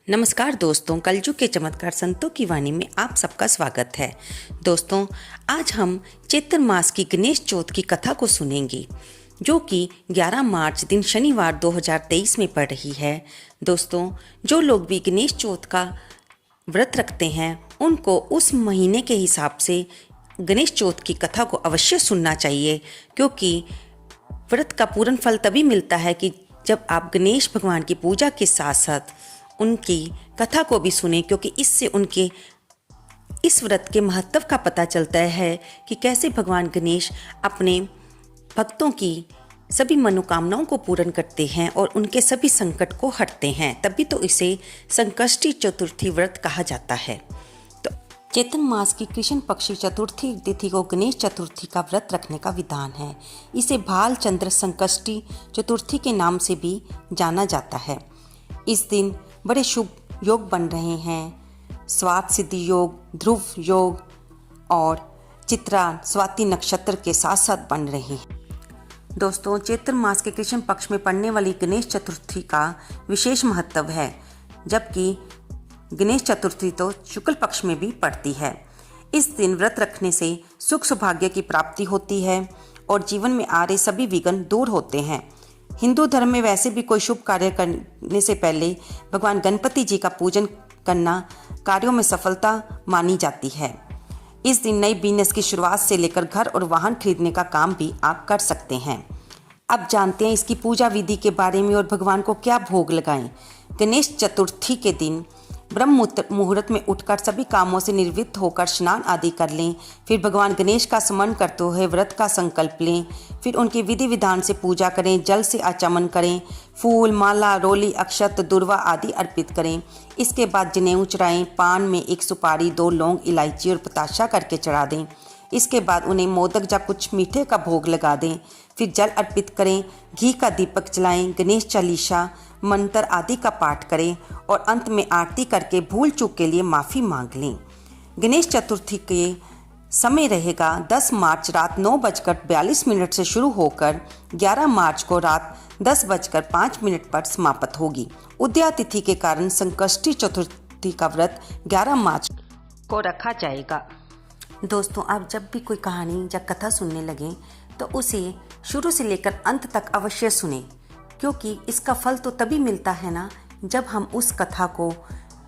नमस्कार दोस्तों, कलयुग के चमत्कार संतों की वाणी में आप सबका स्वागत है। दोस्तों, आज हम चैत्र मास की गणेश चौथ की कथा को सुनेंगे, जो कि 11 मार्च दिन शनिवार 2023 में पड़ रही है। दोस्तों, जो लोग भी गणेश चौथ का व्रत रखते हैं, उनको उस महीने के हिसाब से गणेश चौथ की कथा को अवश्य सुनना चाहिए, क्योंकि व्रत का पूर्ण फल तभी मिलता है कि जब आप गणेश भगवान की पूजा के साथ साथ उनकी कथा को भी सुने, क्योंकि इससे उनके इस व्रत के महत्व का पता चलता है कि कैसे भगवान गणेश अपने भक्तों की सभी मनोकामनाओं को पूर्ण करते हैं और उनके सभी संकट को हटते हैं। तभी तो इसे संकष्टी चतुर्थी व्रत कहा जाता है। तो चैत्र मास की कृष्ण पक्षी चतुर्थी तिथि को गणेश चतुर्थी का व्रत रखने का विधान है। इसे भाल चंद्र संकष्टी चतुर्थी के नाम से भी जाना जाता है। इस दिन बड़े शुभ योग बन रहे हैं। स्वात सिद्धि योग, ध्रुव योग और चित्रा स्वाति नक्षत्र के साथ साथ बन रहे हैं। दोस्तों, चैत्र मास के कृष्ण पक्ष में पड़ने वाली गणेश चतुर्थी का विशेष महत्व है, जबकि गणेश चतुर्थी तो शुक्ल पक्ष में भी पड़ती है। इस दिन व्रत रखने से सुख सौभाग्य की प्राप्ति होती है और जीवन में आ रहे सभी विघ्न दूर होते हैं। हिंदू धर्म में वैसे भी कोई शुभ कार्य करने से पहले भगवान गणपति जी का पूजन करना कार्यों में सफलता मानी जाती है। इस दिन नई बिजनेस की शुरुआत से लेकर घर और वाहन खरीदने का काम भी आप कर सकते हैं। अब जानते हैं इसकी पूजा विधि के बारे में और भगवान को क्या भोग लगाएं। गणेश चतुर्थी के दिन ब्रह्म मुहूर्त में उठकर सभी कामों से निवृत्त होकर स्नान आदि कर लें। फिर भगवान गणेश का स्मरण करते हुए व्रत का संकल्प लें। फिर उनके विधि विधान से पूजा करें, जल से आचमन करें, फूल माला रोली अक्षत दुर्वा आदि अर्पित करें। इसके बाद जनेऊ चढ़ाएं, पान में एक सुपारी, 2 लौंग, इलायची और पताशा करके चढ़ा दें। इसके बाद उन्हें मोदक या कुछ मीठे का भोग लगा दें। फिर जल अर्पित करें, घी का दीपक जलाएं, गणेश चालीसा मंत्र आदि का पाठ करें और अंत में आरती करके भूल चूक के लिए माफ़ी मांग लें। गणेश चतुर्थी के समय रहेगा 10 मार्च रात 9:42 से शुरू होकर 11 मार्च को रात 10:05 पर समाप्त होगी। उदया तिथि के कारण संकष्टी चतुर्थी का व्रत 11 मार्च को रखा जाएगा। दोस्तों, आप जब भी कोई कहानी या कथा सुनने लगें तो उसे शुरू से लेकर अंत तक अवश्य सुने, क्योंकि इसका फल तो तभी मिलता है ना जब हम उस कथा को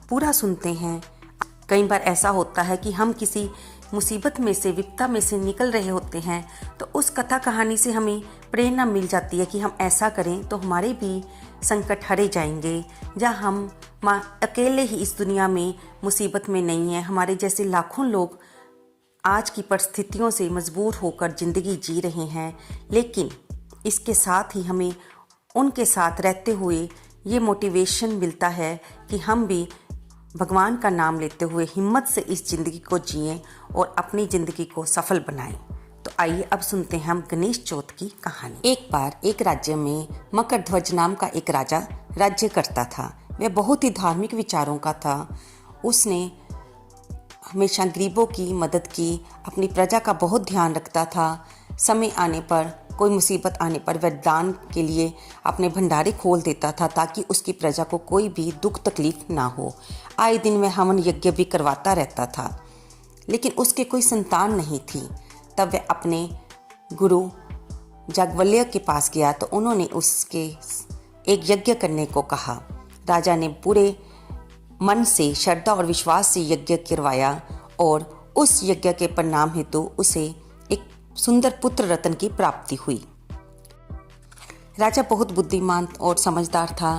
पूरा सुनते हैं। कई बार ऐसा होता है कि हम किसी मुसीबत में से, विपदा में से निकल रहे होते हैं, तो उस कथा कहानी से हमें प्रेरणा मिल जाती है कि हम ऐसा करें तो हमारे भी संकट हरे जाएंगे, या हम अकेले ही इस दुनिया में मुसीबत में नहीं हैं। हमारे जैसे लाखों लोग आज की परिस्थितियों से मजबूर होकर ज़िंदगी जी रहे हैं, लेकिन इसके साथ ही हमें उनके साथ रहते हुए ये मोटिवेशन मिलता है कि हम भी भगवान का नाम लेते हुए हिम्मत से इस ज़िंदगी को जिएं और अपनी ज़िंदगी को सफल बनाएं। तो आइए अब सुनते हैं हम गणेश चौथ की कहानी। एक बार एक राज्य में मकरध्वज नाम का एक राजा राज्य करता था। वह बहुत ही धार्मिक विचारों का था। उसने हमेशा गरीबों की मदद की, अपनी प्रजा का बहुत ध्यान रखता था। समय आने पर, कोई मुसीबत आने पर वह दान के लिए अपने भंडारे खोल देता था, ताकि उसकी प्रजा को कोई भी दुख तकलीफ ना हो। आए दिन वह हवन यज्ञ भी करवाता रहता था, लेकिन उसके कोई संतान नहीं थी। तब वह अपने गुरु याज्ञवल्क्य के पास गया तो उन्होंने उसके एक यज्ञ करने को कहा। राजा ने पूरे मन से, श्रद्धा और विश्वास से यज्ञ करवाया और उस यज्ञ के परिणाम हेतु उसे एक सुंदर पुत्र रत्न की प्राप्ति हुई। राजा बहुत बुद्धिमान और समझदार था।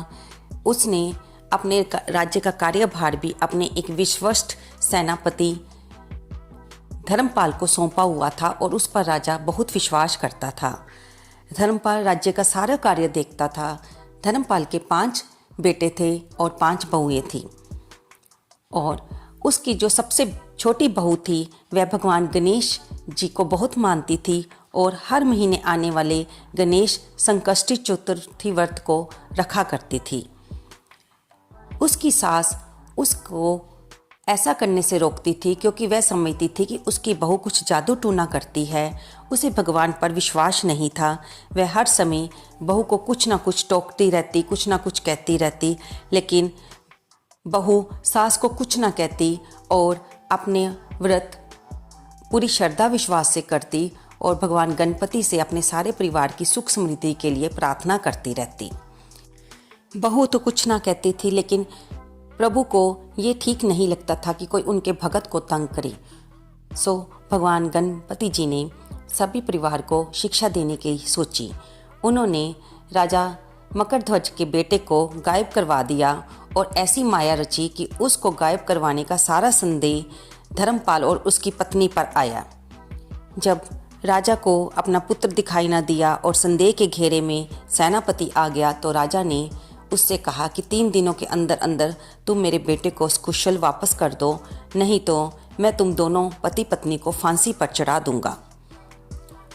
उसने अपने राज्य का कार्यभार भी अपने एक विश्वस्त सेनापति धर्मपाल को सौंपा हुआ था और उस पर राजा बहुत विश्वास करता था। धर्मपाल राज्य का सारा कार्य देखता था। धर्मपाल के 5 बेटे थे और 5 बहुएं थीं, और उसकी जो सबसे छोटी बहू थी वह भगवान गणेश जी को बहुत मानती थी और हर महीने आने वाले गणेश संकष्टी चतुर्थी व्रत को रखा करती थी। उसकी सास उसको ऐसा करने से रोकती थी, क्योंकि वह समझती थी कि उसकी बहू कुछ जादू टूना करती है। उसे भगवान पर विश्वास नहीं था। वह हर समय बहू को कुछ ना कुछ टोकती रहती, कुछ ना कुछ कहती रहती, लेकिन बहू सास को कुछ ना कहती और अपने व्रत पूरी श्रद्धा विश्वास से करती और भगवान गणपति से अपने सारे परिवार की सुख समृद्धि के लिए प्रार्थना करती रहती। बहू तो कुछ ना कहती थी, लेकिन प्रभु को ये ठीक नहीं लगता था कि कोई उनके भगत को तंग करे। सो भगवान गणपति जी ने सभी परिवार को शिक्षा देने की सोची। उन्होंने राजा मकरध्वज के बेटे को गायब करवा दिया और ऐसी माया रची कि उसको गायब करवाने का सारा संदेह धर्मपाल और उसकी पत्नी पर आया। जब राजा को अपना पुत्र दिखाई न दिया और संदेह के घेरे में सेनापति आ गया तो राजा ने उससे कहा कि 3 दिनों के अंदर अंदर तुम मेरे बेटे को कुशल वापस कर दो, नहीं तो मैं तुम दोनों पति पत्नी को फांसी पर चढ़ा दूंगा।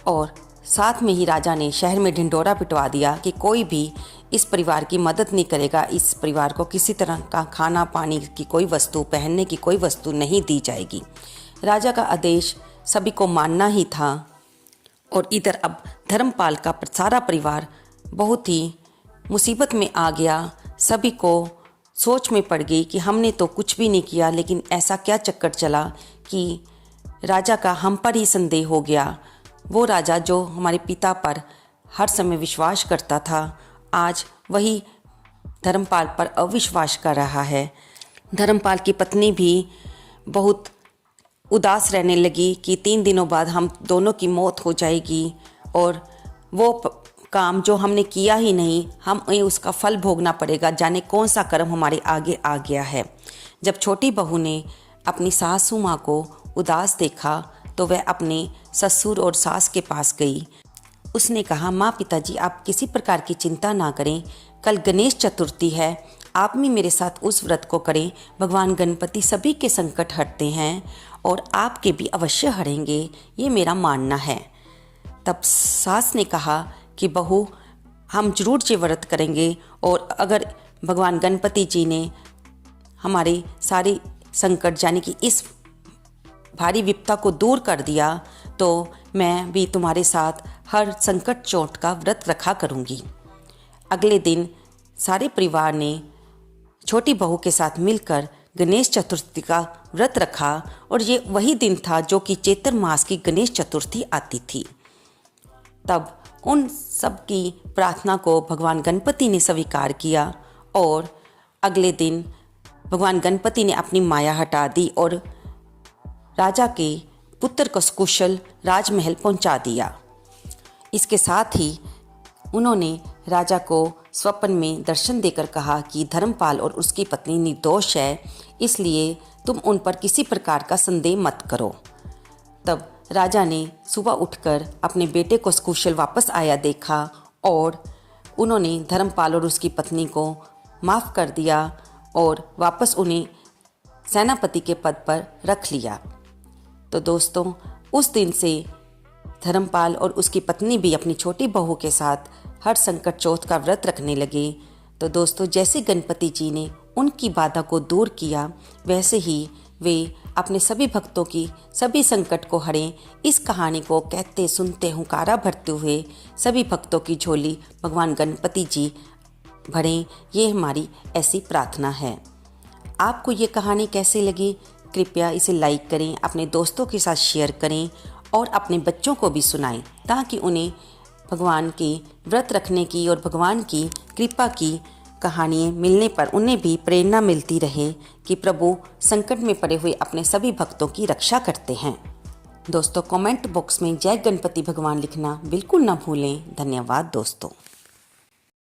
और साथ में ही राजा ने शहर में ढिंढोरा पिटवा दिया कि कोई भी इस परिवार की मदद नहीं करेगा, इस परिवार को किसी तरह का खाना पानी की कोई वस्तु, पहनने की कोई वस्तु नहीं दी जाएगी। राजा का आदेश सभी को मानना ही था। और इधर अब धर्मपाल का सारा परिवार बहुत ही मुसीबत में आ गया। सभी को सोच में पड़ गई कि हमने तो कुछ भी नहीं किया, लेकिन ऐसा क्या चक्कर चला कि राजा का हम पर ही संदेह हो गया। वो राजा जो हमारे पिता पर हर समय विश्वास करता था, आज वही धर्मपाल पर अविश्वास कर रहा है। धर्मपाल की पत्नी भी बहुत उदास रहने लगी कि 3 दिनों बाद हम दोनों की मौत हो जाएगी और वो काम जो हमने किया ही नहीं, हमें उसका फल भोगना पड़ेगा। जाने कौन सा कर्म हमारे आगे आ गया है। जब छोटी बहू ने अपनी सासू माँ को उदास देखा तो वह अपने ससुर और सास के पास गई। उसने कहा, माँ पिताजी आप किसी प्रकार की चिंता ना करें, कल गणेश चतुर्थी है, आप भी मेरे साथ उस व्रत को करें। भगवान गणपति सभी के संकट हरते हैं और आपके भी अवश्य हरेंगे, ये मेरा मानना है। तब सास ने कहा कि बहू हम जरूर ये व्रत करेंगे और अगर भगवान गणपति जी ने हमारे सारे संकट यानी कि इस भारी विपदा को दूर कर दिया तो मैं भी तुम्हारे साथ हर संकट चोट का व्रत रखा करूँगी। अगले दिन सारे परिवार ने छोटी बहू के साथ मिलकर गणेश चतुर्थी का व्रत रखा और ये वही दिन था जो कि चैत्र मास की गणेश चतुर्थी आती थी। तब उन सब की प्रार्थना को भगवान गणपति ने स्वीकार किया और अगले दिन भगवान गणपति ने अपनी माया हटा दी और राजा के पुत्र को कुशल राजमहल पहुंचा दिया। इसके साथ ही उन्होंने राजा को स्वप्न में दर्शन देकर कहा कि धर्मपाल और उसकी पत्नी निर्दोष है, इसलिए तुम उन पर किसी प्रकार का संदेह मत करो। तब राजा ने सुबह उठकर अपने बेटे को कुशल वापस आया देखा और उन्होंने धर्मपाल और उसकी पत्नी को माफ़ कर दिया और वापस उन्हें सेनापति के पद पर रख लिया। तो दोस्तों उस दिन से धर्मपाल और उसकी पत्नी भी अपनी छोटी बहू के साथ हर संकट चौथ का व्रत रखने लगे। तो दोस्तों जैसे गणपति जी ने उनकी बाधा को दूर किया, वैसे ही वे अपने सभी भक्तों की सभी संकट को हरें। इस कहानी को कहते सुनते हुंकारा भरते हुए सभी भक्तों की झोली भगवान गणपति जी भरें, ये हमारी ऐसी प्रार्थना है। आपको ये कहानी कैसी लगी? कृपया इसे लाइक करें, अपने दोस्तों के साथ शेयर करें और अपने बच्चों को भी सुनाएं ताकि उन्हें भगवान के व्रत रखने की और भगवान की कृपा की कहानियाँ मिलने पर उन्हें भी प्रेरणा मिलती रहे कि प्रभु संकट में पड़े हुए अपने सभी भक्तों की रक्षा करते हैं। दोस्तों कमेंट बॉक्स में जय गणपति भगवान लिखना बिल्कुल ना भूलें। धन्यवाद दोस्तों।